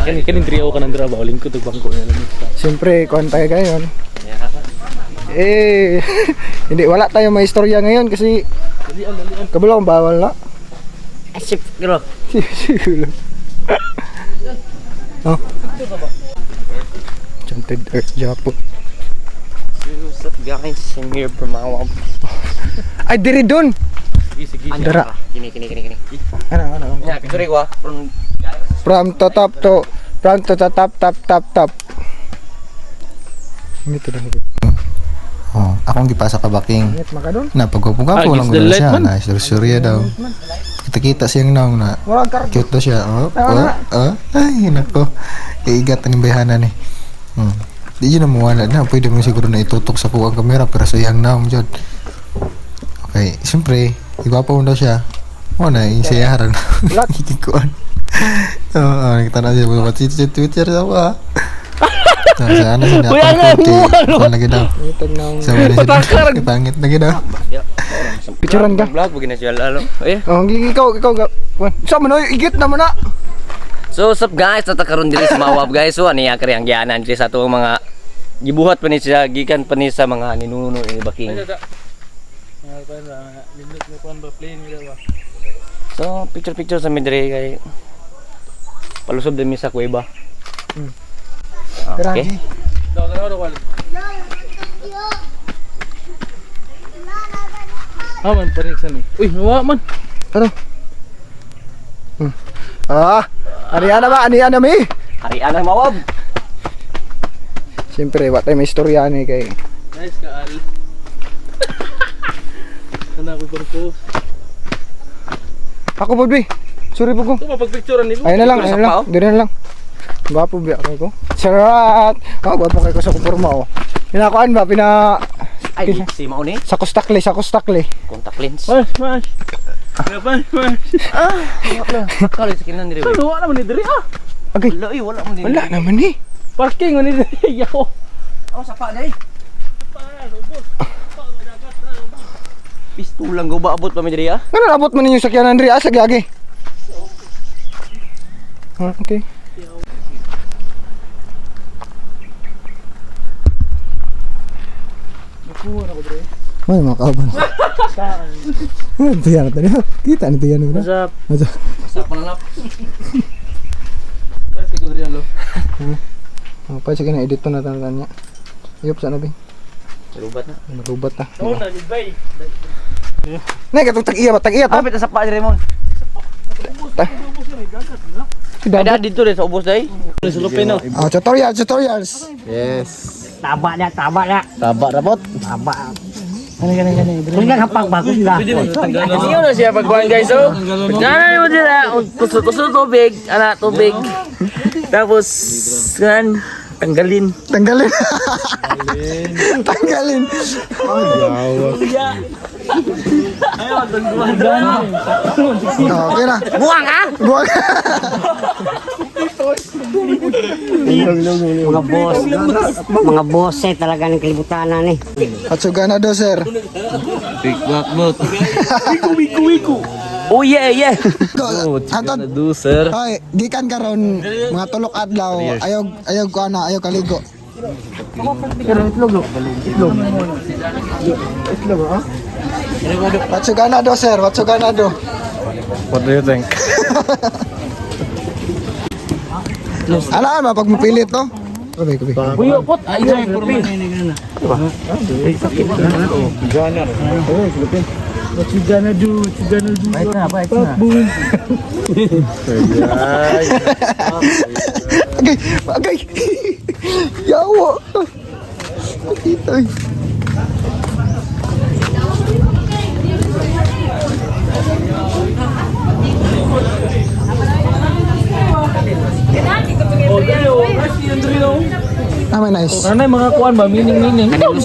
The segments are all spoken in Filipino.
Kanin trio ka ng draba, uling ko ito bangko na lang. Siyempre, kuhan tayo ngayon. Hindi, wala tayong may istorya ngayon kasi kabilang bawal na. Asip bro. Siguro. Oh. Chanted Earth Japo. What's up guys? I'm here from Awam. Ay, diri dun! Sige. Dara. Kini. Ano? Ya, sorry ko From to top. Dito na. Oh, akong gipasa ka baking. Ingat maka dun. Napagwapo lang Against the ko light, siya. man. Na surya daw. Kita siyang naong na. Walang karga. Cute daw siya. Ay, nako. Iigat ang bayanan eh. Di yun na mawala na. Pwede mo siguro na itutok sa kuwang kamera pero sayang naong dyan. Okay, siyempre, igwapo mo daw siya. Wala, yung sayaran. Ikikuan. Oo, nakita na siya. Twitter daw ah. Sana siya napang lagi daw. Itag na. Patakar! Pangit lagi daw. Picturean ka. Vlog begini siya lalo. Oh, ikaw ga. Sama na, igit naman na. So what's up guys? Tatakaroon diri sa Mawab guys. So ani akari ang gianan diri sa atong mga gibuhat pa ni siya gikan pa ni sa mga ninuno ni Baking. So picture sa mi diri kay palusob din mi sa kuweba. Okay. Man, paniksan eh. Uy, nawa man. Ano? Ariana ba? Ariana mi? Harian ang Mawab. Siyempre, wala tayong may istorya ni kay. Nice ka, Al. Sana ako barko. Ako po, Bi. Sorry po ko. Ito, mapagpicturean ni mo. Ayun na lang. Dire na lang. Gwapo ba ako ko? Sarat! Gwapo kayo ko sa kuporma oh. Pinakuan ba? Ay, si Mao ni Sa kustakli. contact lens. Mas. Gapan, mas. Kali sa kinan diri. Ano, wala man ni diri ah. Agay. Wala man din. Wala naman eh. Parking man ni diri. Yaw. Oh, sapa day. Pistulang go ba abot pa mi diri ah? Ano nabot man ninyo sakyanan diri? Asa gyagi? Okay. Ay, makaban. Tiyan na tayo. Kita na tiyan mo na. Sa panalap. Pwede ko diri alo. Pa sige na edit to na tananya. Yup sa nabi. Malubat na. Oh, na bay. Nay katong tag-iya ba? Tag-iya ta. Kapit sa pa diri mon. Ada dito rin sa ubos day. Sulupin no. Tutorials. Taba na. Taba rabot. Taba. Kung nakapang bago ka. Ano na siya pagkuhan guys oh. Diyan mo dira. Kusot tubig, tubig. Tapos kan tanggalin. Tanggalin. Ayaw, tangguhan. Okay na. Buwang ha? Buwag. Mga boss talaga ng kalibutanan eh. Hatsugana do sir. Big black boat. Wiku. Oh yeah. Hantod. Do sir. Hoy, gikan karon mga tulok adlaw. Ayog ko ana, ayog kaligo. Itlog ha? Hatsugana do sir, hatsugana do. What do you think? Alaan ba pag mapilit to? Kubi. Buyo pot. Ayun, purpi. What you gonna do? Bait na. Boom. Agay. Yawa. Kita. Oh, dito. Kasi yun rin oh. Nice. Ano yung mga kuhan ba? Meaning. What's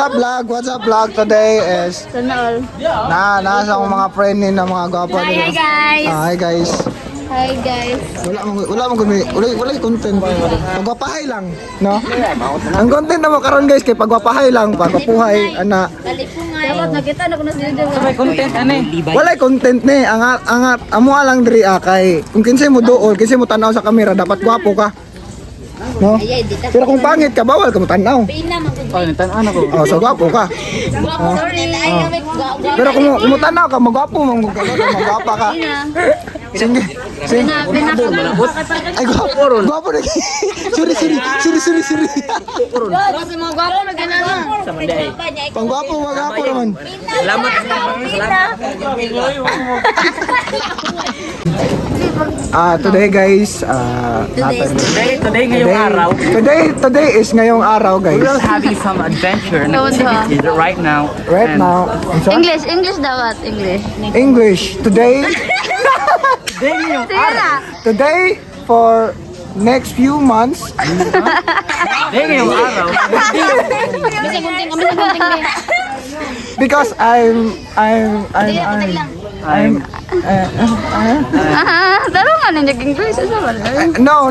up vlog? Today is nasa akong mga friend ni na mga gwapo. Hi guys. Hi guys. Hi guys. Wala content. Pagwapahay lang, no? Ang content na mo karon guys kay pagwapahay lang, pagwapuhay ana. Balik po nga. Dapat nakita na ko na sila. Walay content ni, angat amo lang diri kay kung kinsay mo duol, kinsay mo tanaw sa kamera dapat gwapo ka. No? Ayay, di ta. Pero kung pangit ka bawal ka mo tanaw. Pina man ko. Oh, so gwapo ka. Sorry. Ay, kami. Pero kung mo tanaw ka, magwapo magwapa ka. Sige. Sige. Ay, gwapo na. Sorry. Kasi mga gwapo na ganun. Pang-gwapo, magwapo naman. Today guys, Today ngayong araw, today is ngayong araw guys. we're having some adventure and activities right now. Right now, English dapat. English. Today, Sige na. today for next few months, Today ngayong araw, Kasi gunting din. because I'm Tarungan ang English sa no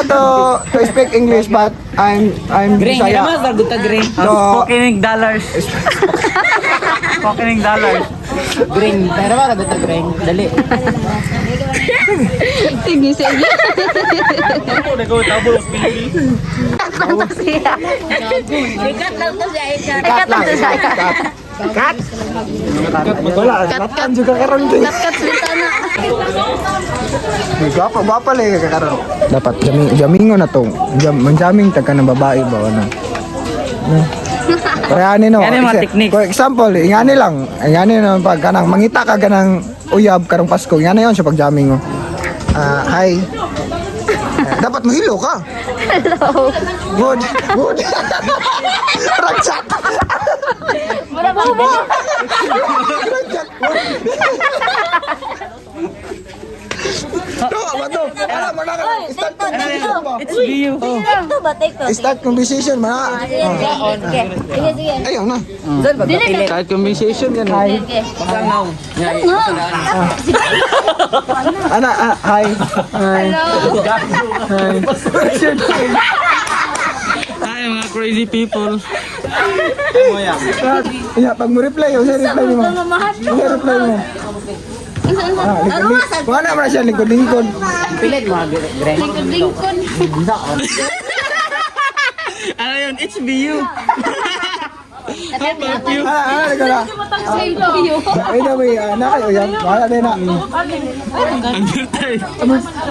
to speak English, but I'm Bisaya. So, spoken dollars. Spoken dollars. Sige. Ikat lang to siya. cut. Wala, latan juga karon din. Kat salita na. Gwapa lagi ka karon. Dapat jamingon na to. Manjaming tag ka ng babae ba ano. Parehani no. Yan yung mga technique. For example, ingani lang. Ingani na pag kanang mangita ka ganang uyab karong Pasko. Ingani yon sa pagjaming mo. Hi. Dapat mahilo ka. Hello. Good. Ragsak. Wala ba mo? Start conversation mana. Sige. Ayaw na. Kahit conversation yan. Hi. Ana, hi. Hi mga crazy people. Ya, pag mo reply, reply mo. Reply mo. Mana mana siya lingkod-lingkod. Lingkod. Ano yun? HBU. Nagala. Ay na may kayo yan. Wala din na.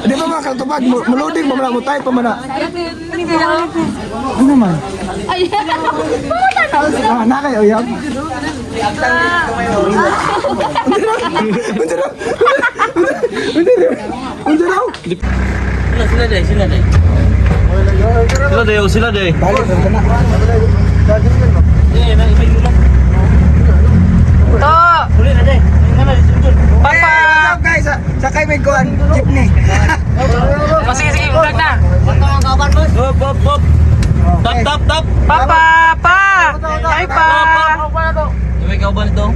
Di ba mga kaltupag, muluding pa mo tayo pa mana. Ano man? Ay. Na kayo yan. Unsa daw? Sila day. Balik ka na. Papa! What's up guys? Sakay may kuhan, jeepney. Sige, vlog na. Hop. Tap. Papa! Hi, pa! May kauban ito?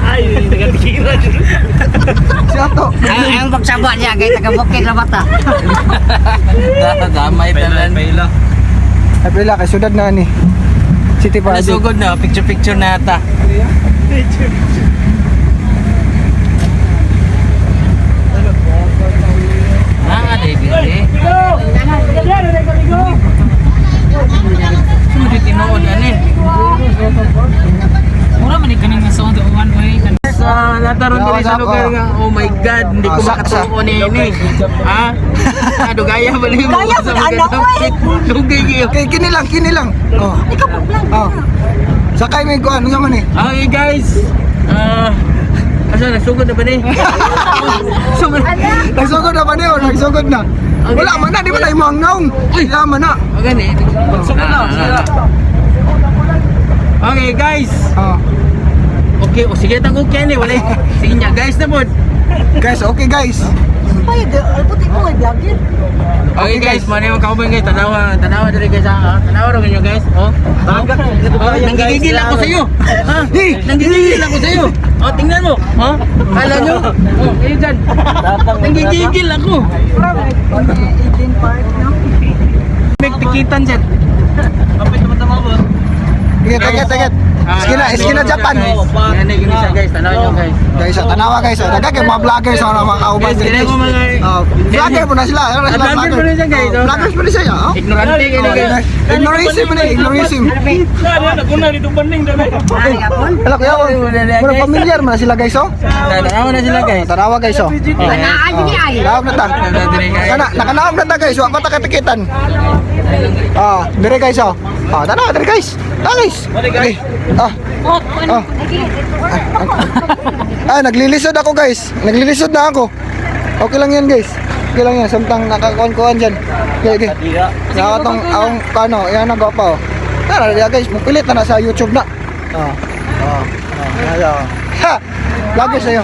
Ay, nagkatira. Siya to. Ang pagsabot niya, kaya taga-bukid na bata. Damay tanan. Ay pila kay sudad na ni. City Party. Nasugod na, picture na ata. Tinood ani. Mura man ikaning nga sa one way. Sa nataron diri sa lugar nga, oh my god, hindi ko makatuon ini. Ha? Dugaya bali mo sa mga dugay gyud. Okay, kini lang. Oh. Oh. Sakay may kuhan, ano man ni? Okay guys. Asa nasugod na ba ni? Nagsugod na ba ni o nagsugod na? Wala man na, di ba na imo ang naong? Wala man na. Okay ni. Sugod na. Okay guys. Oh. Okay, o sige tang okay ni wala. Sige nya guys na bod. Guys, okay guys. Okay guys, mali mga kauban guys, tanawa dali guys ha. Tanawa rin nyo guys. Oh. Nanggigigil ako sa iyo. Ha? Nanggigigil ako sa iyo. Oh, tingnan mo. Ha? Kala nyo? Oh, kayo dyan. Nanggigigil ako. May tikitan dyan. Kapit naman tama ba? Tiket. Iskina Japan. Yan na gini siya guys, tanawa nyo guys. Guys, tanawa guys. Daga kay mga vloggers mga kauban Guys, diri tingnan guys. mo mga... Vlogger po na sila. Vlogger po na siya guys. oh. Vloggers po na siya. Oh. Ignorante kayo guys. Ignorism na, ignorism. Alam ko yaw. Mura familiar man sila guys oh. Tanawa na sila guys. Tanawa guys oh. Tanawa na ta. Nakanaog na ta guys. Wa pa ta katikitan. Dire guys oh. Tanawa dire guys. Guys. Naglilisod ako guys. Naglilisod na ako. Okay lang yan guys. Okay lang yan. Samtang nakakuan-kuan dyan. Okay. Nakatong akong kano. Yan na pa oh. Tara guys. Mupilit na sa YouTube na. Ha! Vlogger sa'yo.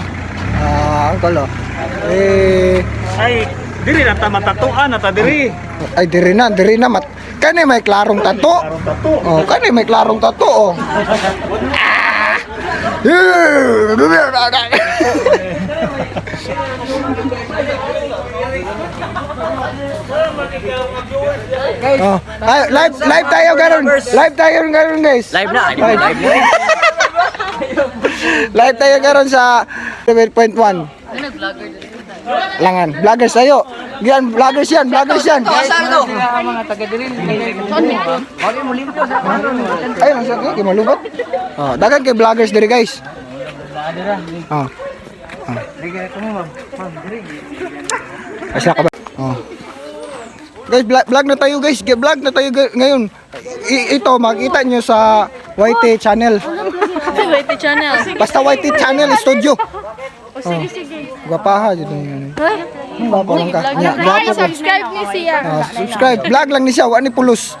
Uncle oh. Ay, diri na ta matatuan na ta diri. Ay, diri na. Kani may klarong tato. Oh, kani may klarong tato oh. Ay, live tayo garon. Live tayo garon guys. Live na. Live tayo garon sa 7.1. Langan, vloggers tayo. Yan, vloggers yan. Mga taga diri. Ay, nasa kay malubot. Dagan kay vloggers diri guys. Asa ka ba? Guys, vlog na tayo guys. Vlog na tayo ngayon. Ito makita nyo sa YT channel. Wait, channel. Basta YT channel studio. Sige. Gwapaha jud yun. Gwapo lang ka. Gwapo ko. Subscribe ni siya. Subscribe. Vlog lang ni siya, wa ni pulos.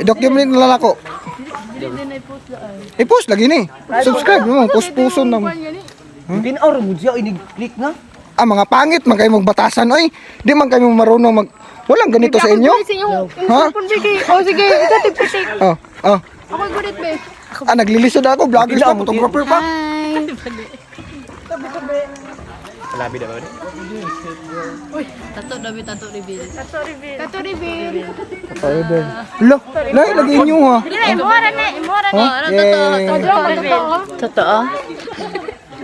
Document na lang ako. I-post lagi ni. Subscribe mo, push-puson na mo. Pinaor mo siya, inig-click na. Mga pangit man kayo magbatasan oy. Di man kayo marunong walang ganito sa inyo. Ha? Sige, ito tipitik. Ako gunit be. Naglilisod ako, vloggers pa, photographer pa. Tato reveal. Lo, lagi inyo ha. Imora na. Totoo.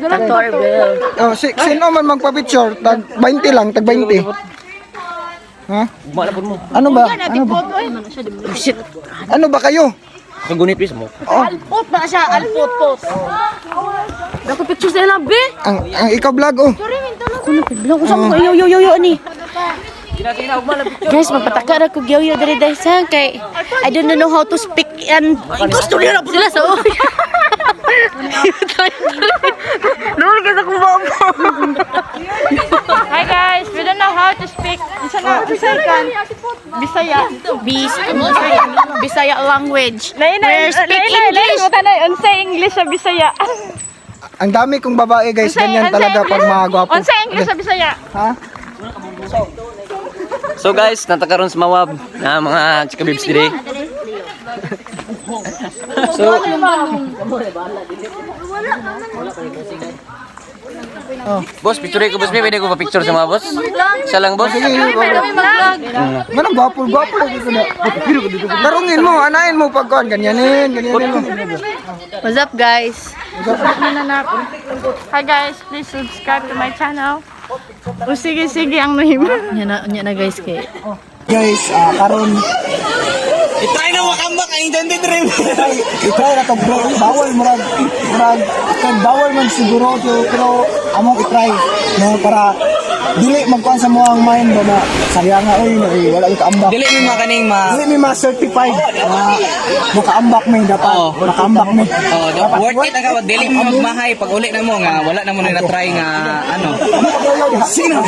Tato reveal. Sino man magpa-picture, tag 20 lang, tag 20. Ha? Ano ba? Ano ba kayo? Kagunit please mo. Alpot na siya, alpot. Dako picture sa labi. Ang ikaw vlog oh. Bilang ko sa mga yo ani. Guys, magpataka na ko yo diri dai sa kay I don't know how to speak and gusto nila sila sa Nul kita ko ba. Hi guys, we don't know how to speak. Bisaya language. We speak English. Unsa English sa Bisaya? Ang dami kong babae guys, ganyan talaga pag mga gwapo. Unsa English sa Bisaya? Ha? So guys, natakaroon sa Mawab na mga chika babes diri. So, boss, picture ko boss, pwede ko pa-picture sa mga boss? Siya lang boss? Manang gwapo dito na. Tarungin mo, anayin mo pagkuhan, ganyanin mo. What's up guys? Hi guys, please subscribe to my channel. Sige ang nahimo. Nya na guys kay. Guys, karon I-try na makambak ang intended rin. i-try na to bro, bawal murag bawal man siguro pero among i-try no para dili magkuan sa mo ang mind ba na sayang nga oy wala ka ambak. Dili mi makaning Dili mi ma-certified na makaambak mi dapat makaambak mi. worth it ang dili mo magmahay pag uli na mo nga wala na mo na try nga ano. Sino?